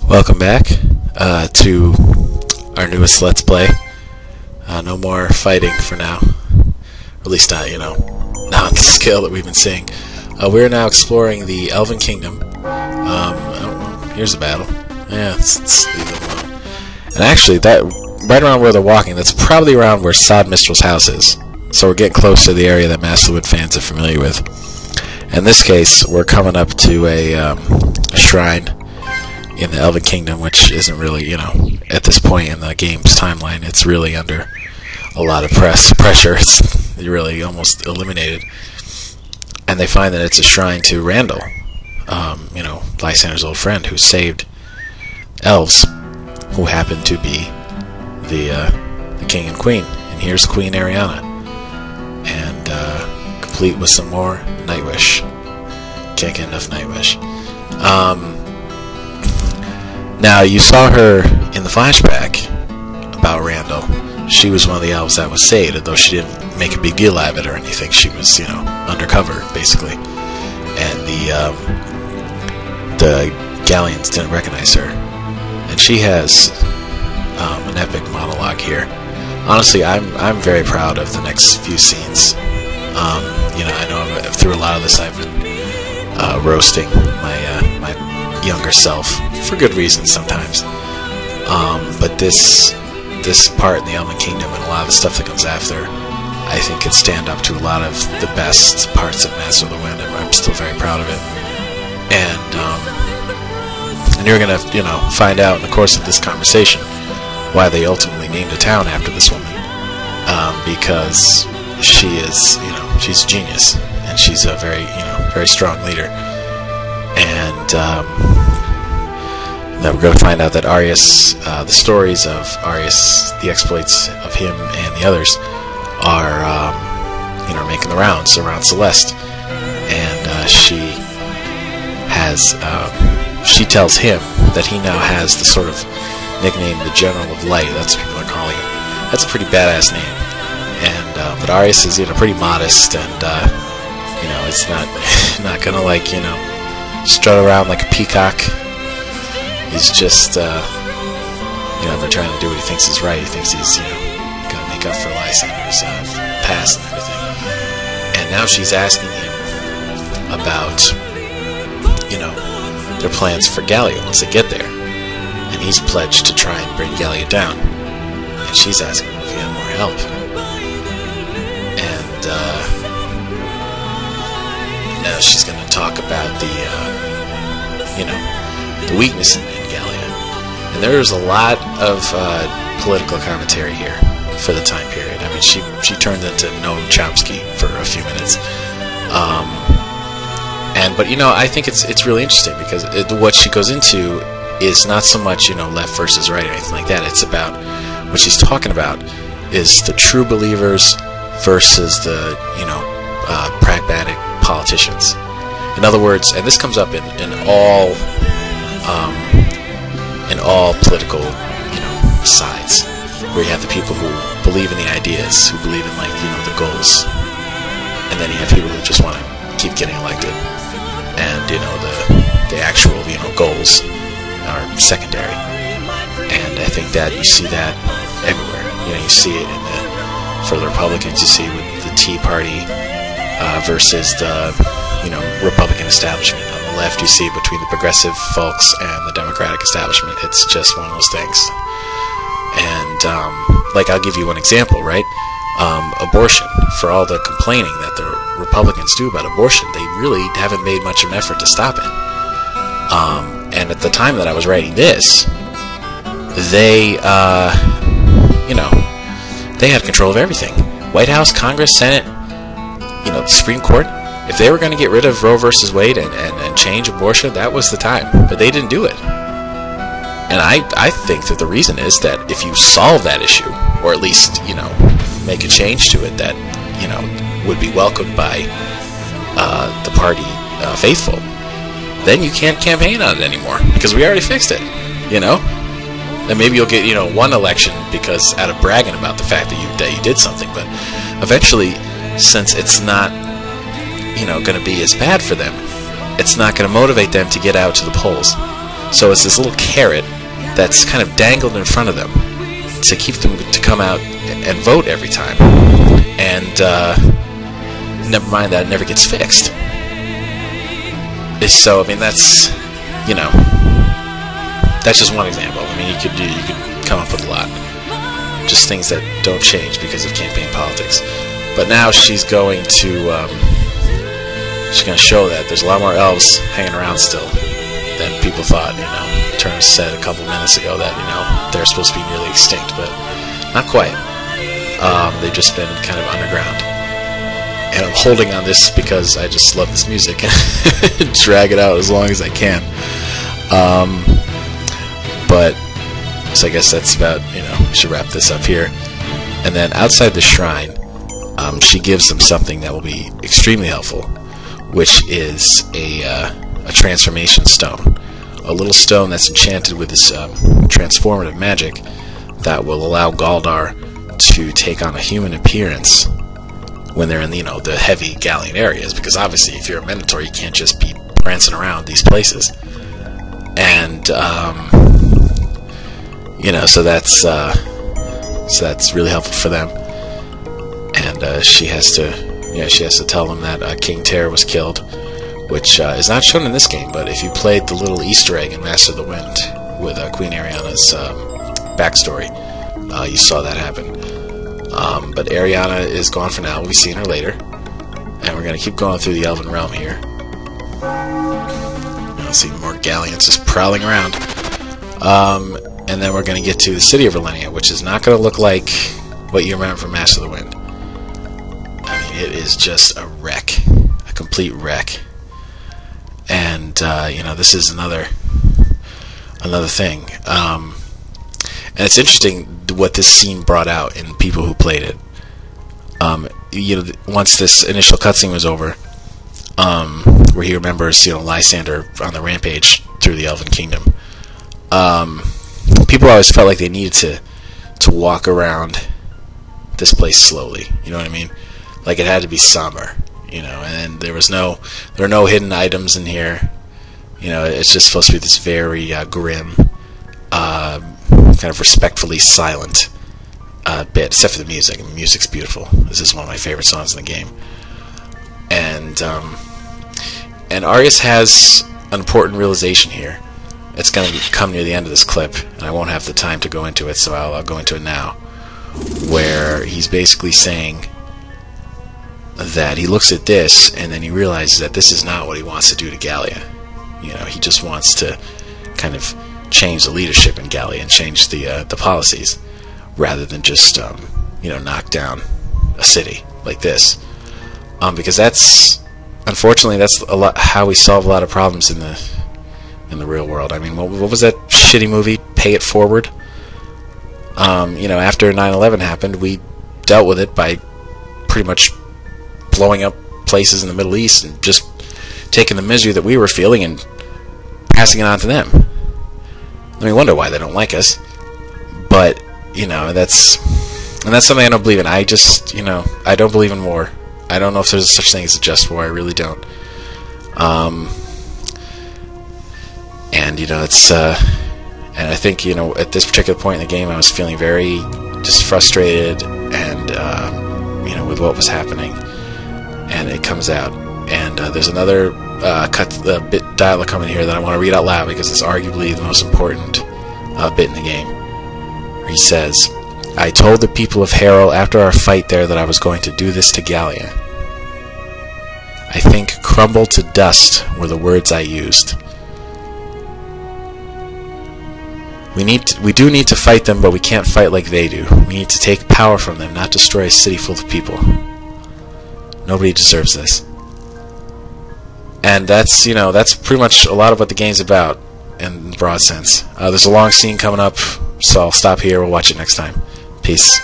Welcome back to our newest Let's Play. No more fighting for now. Or at least not, not the scale that we've been seeing. We're now exploring the Elven Kingdom. Here's a battle. Yeah, let's leave them alone. And actually, that right around where they're walking, that's probably around where Sod Mistral's house is. So we're getting close to the area that Masterwood fans are familiar with. In this case, we're coming up to a shrine in the Elven Kingdom, which isn't really, at this point in the game's timeline, it's really under a lot of pressure. It's really almost eliminated. And they find that it's a shrine to Randall, Lysander's old friend, who saved elves, who happen to be the king and queen. And here's Queen Arianna, and complete with some more Nightwish. Can't get enough Nightwish. Now, you saw her in the flashback about Randall. She was one of the elves that was saved, although she didn't make a big deal out of it or anything. She was, undercover, basically. And the Galleons didn't recognize her. And she has an epic monologue here. Honestly, I'm very proud of the next few scenes. I know through a lot of this I've been roasting my younger self, for good reasons sometimes. But this part in the Elven Kingdom and a lot of the stuff that comes after, I think could stand up to a lot of the best parts of Master of the Wind, and I'm still very proud of it. And you're gonna, find out in the course of this conversation why they ultimately named a town after this woman. Because she is, she's a genius, and she's a very, very strong leader. And that we're going to find out that Arius, the stories of Arius, the exploits of him and the others, are, making the rounds around Celeste. And she tells him that he now has the sort of nickname, the General of Light. That's what people are calling him. That's a pretty badass name. And but Arius is, pretty modest, and it's not gonna strut around like a peacock. He's just, been trying to do what he thinks is right. He thinks he's, gonna make up for Lysander's past and everything. And now she's asking him about, their plans for Gallia once they get there. And he's pledged to try and bring Gallia down. And she's asking him if he had more help. And now she's going to talk about the weakness in Gallia. And there's a lot of political commentary here for the time period. I mean, she turned into Noam Chomsky for a few minutes. But I think it's really interesting because what she goes into is not so much left versus right or anything like that. It's about what she's talking about is the true believers versus the pragmatic politicians. In other words, and this comes up in all political sides, where you have the people who believe in the ideas, who believe in the goals, and then you have people who just want to keep getting elected, and the actual goals are secondary. And I think that you see that everywhere. You see it for the Republicans. You see it with the Tea Party versus the Republican establishment. On the left, you see it between the progressive folks and the Democratic establishment. It's just one of those things. And I'll give you one example, right? Abortion. For all the complaining that the Republicans do about abortion, they really haven't made much of an effort to stop it. And at the time that I was writing this, they, they had control of everything. White House, Congress, Senate, the Supreme Court. If they were going to get rid of Roe versus Wade and change abortion, that was the time. But they didn't do it. And I think that the reason is that if you solve that issue, or at least, make a change to it that, would be welcomed by the party faithful, then you can't campaign on it anymore, because we already fixed it, And maybe you'll get, one election because out of bragging about the fact that you did something, but eventually, since it's not, going to be as bad for them, it's not going to motivate them to get out to the polls. So it's this little carrot that's kind of dangled in front of them to keep them to come out and vote every time. And never mind that it never gets fixed. So I mean, that's, you know, that's just one example. I mean, you could come up with a lot, just things that don't change because of campaign politics. But now she's going to show that there's a lot more elves hanging around still than people thought. You know, Turner said a couple minutes ago that, you know, they're supposed to be nearly extinct, but not quite. They've just been kind of underground. And I'm holding on this because I just love this music and drag it out as long as I can. But so I guess that's about, you know, we should wrap this up here. And then outside the shrine, she gives them something that will be extremely helpful, which is a transformation stone. A little stone that's enchanted with this transformative magic that will allow Galdar to take on a human appearance when they're in, you know, the heavy Gallian areas, because obviously if you're a Minotaur you can't just be prancing around these places. And you know, so that's really helpful for them. And she has to tell them that King Terror was killed, which is not shown in this game, but if you played the little Easter egg in Master of the Wind with Queen Arianna's backstory, you saw that happen. But Arianna is gone for now. We'll be seeing her later. And we're going to keep going through the Elven Realm here. I'll see more Gallians just prowling around. And then we're going to get to the city of Verlenia, which is not going to look like what you remember from Master of the Wind. I mean, it is just a wreck. A complete wreck. And, you know, this is another thing. And it's interesting what this scene brought out in people who played it. You know, once this initial cutscene was over, where he remembers, you know, Lysander on the rampage through the Elven Kingdom, people always felt like they needed to walk around this place slowly. You know what I mean? Like it had to be somber, you know. And there were no hidden items in here. You know, it's just supposed to be this very grim, kind of respectfully silent bit, except for the music. And the music's beautiful. This is one of my favorite songs in the game. And Arius has an important realization here. It's going to come near the end of this clip, and I won't have the time to go into it, so I'll go into it now, where he's basically saying that he looks at this, and then he realizes that this is not what he wants to do to Gallia. You know, he just wants to kind of change the leadership in Gallia and change the policies, rather than just you know, knock down a city like this, because that's, unfortunately, that's a lot how we solve a lot of problems in the real world. I mean, what was that shitty movie, Pay It Forward? You know, after 9/11 happened, we dealt with it by pretty much blowing up places in the Middle East and just taking the misery that we were feeling and passing it on to them. I mean, wonder why they don't like us. But, you know, that's something I don't believe in. I just, you know, I don't believe in war. I don't know if there's such thing as a just war. I really don't. And, you know, it's, and I think, you know, at this particular point in the game, I was feeling very just frustrated and, you know, with what was happening. And it comes out. And there's another bit dialogue coming here that I want to read out loud because it's arguably the most important bit in the game. Where he says, "I told the people of Harrow after our fight there that I was going to do this to Gallia. I think crumble to dust were the words I used. We do need to fight them, but we can't fight like they do. We need to take power from them, not destroy a city full of people. Nobody deserves this." And that's, you know, that's pretty much a lot of what the game's about in the broad sense. There's a long scene coming up, so I'll stop here. We'll watch it next time. Peace.